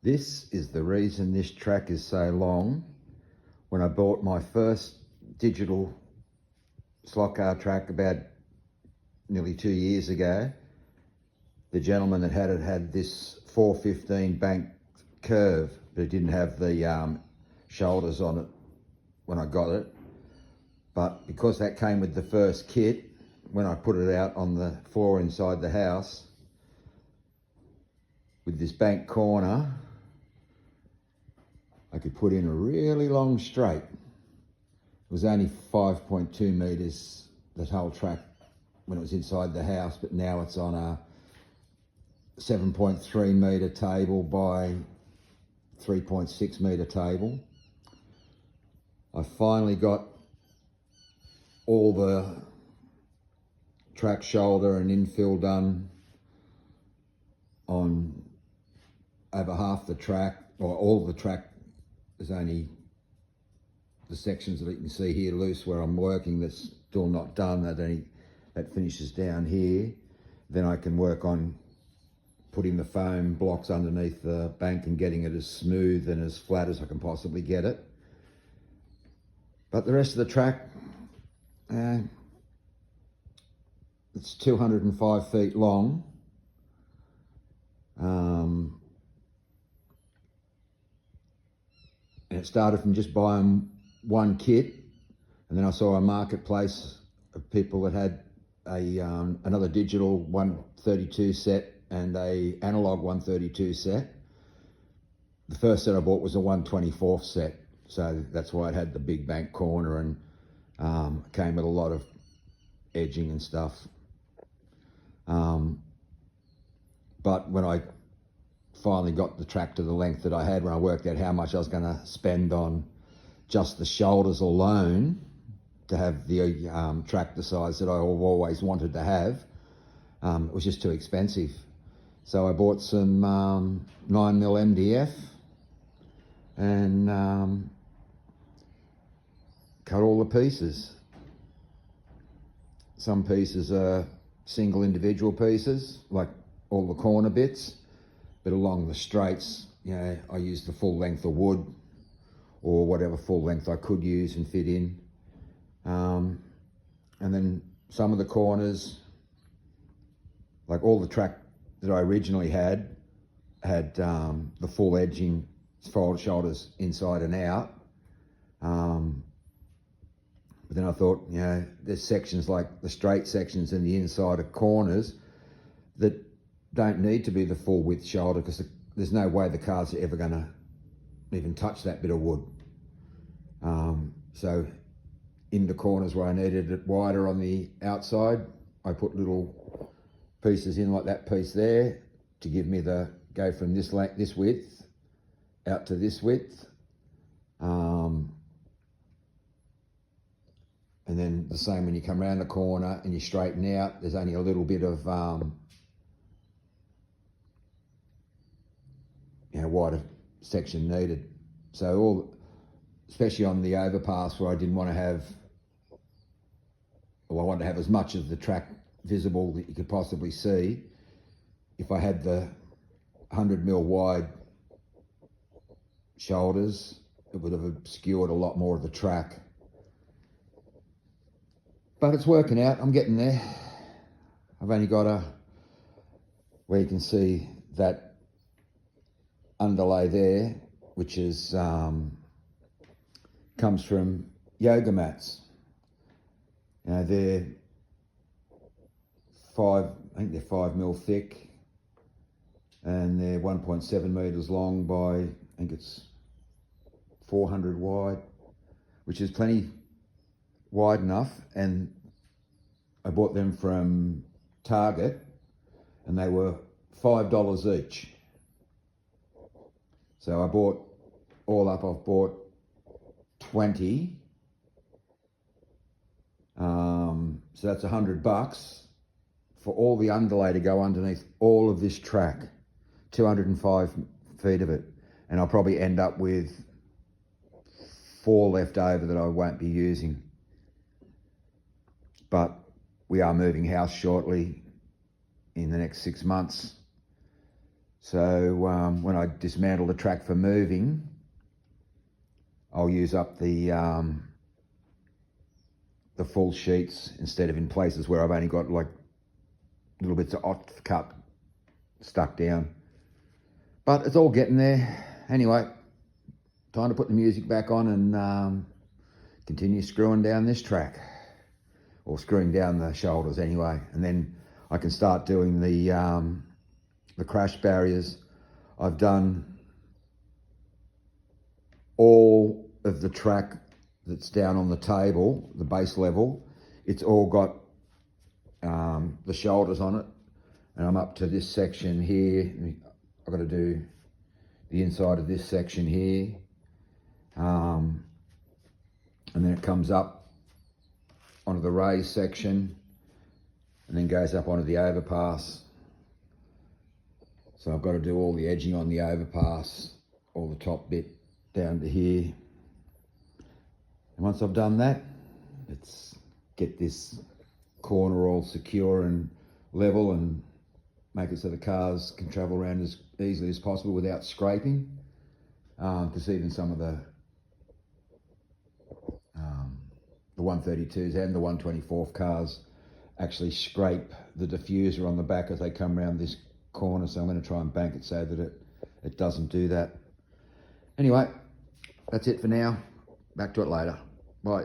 This is the reason this track is so long. When I bought my first digital slot car track about nearly 2 years ago, the gentleman that had it had this 415 bank curve, but it didn't have the shoulders on it when I got it. But because that came with the first kit, when I put it out on the floor inside the house, with this bank corner, I could put in a really long straight. It was only 5.2 metres, the whole track, when it was inside the house, but now it's on a 7.3 metre table by 3.6 metre table. I finally got all the track shoulder and infill done on over half the track, or all the track. There's only the sections that you can see here loose where I'm working that's still not done. That finishes down here. Then I can work on putting the foam blocks underneath the bank and getting it as smooth and as flat as I can possibly get it. But the rest of the track, it's 205 feet long. And it started from just buying one kit, and then I saw a marketplace of people that had another digital 132 set and a analog 132 set. The first set I bought was a 124th set, so that's why it had the big bank corner and came with a lot of edging and stuff. But when I finally got the track to the length that I had, when I worked out how much I was going to spend on just the shoulders alone to have the track the size that I've always wanted to have, it was just too expensive. So I bought some 9mm MDF and cut all the pieces. Some pieces are single individual pieces, like all the corner bits, but along the straights, I used the full length of wood or whatever full length I could use and fit in. And then some of the corners, like all the track that I originally had the full edging, fold shoulders inside and out. But then I thought, there's sections like the straight sections and the inside of corners that don't need to be the full width shoulder, because there's no way the cars are ever going to even touch that bit of wood. So in the corners where I needed it wider on the outside, I put little pieces in like that piece there to give me go from this width out to this width. And then the same when you come around the corner and you straighten out, there's only a little bit of wider section needed. So especially on the overpass where I didn't want to have, I wanted to have as much of the track visible that you could possibly see. If I had the 100mm wide shoulders, it would have obscured a lot more of the track. But it's working out, I'm getting there. I've only got where you can see that underlay there, which is comes from yoga mats. They're 5mm thick, and they're 1.7 metres long by, I think it's 400 wide, which is plenty wide enough. And I bought them from Target and they were $5 each. So I bought, all up I've bought 20. So that's $100 for all the underlay to go underneath all of this track, 205 feet of it. And I'll probably end up with 4 left over that I won't be using. But we are moving house shortly in the next 6 months. So when I dismantle the track for moving, I'll use up the full sheets instead of in places where I've only got like little bits of off cut stuck down. But it's all getting there. Anyway, time to put the music back on and continue screwing down this track, or screwing down the shoulders anyway, and then I can start doing the crash barriers. I've done all of the track that's down on the table, the base level. It's all got the shoulders on it, and I'm up to this section here. I've got to do the inside of this section here, and then it comes up onto the raised section and then goes up onto the overpass. So I've got to do all the edging on the overpass, all the top bit down to here. And once I've done that, let's get this corner all secure and level and make it so the cars can travel around as easily as possible without scraping. Because even some of the 132s and the 124th cars actually scrape the diffuser on the back as they come around this corner, so I'm going to try and bank it so that it doesn't do that. Anyway, that's it for now. Back to it later. Bye.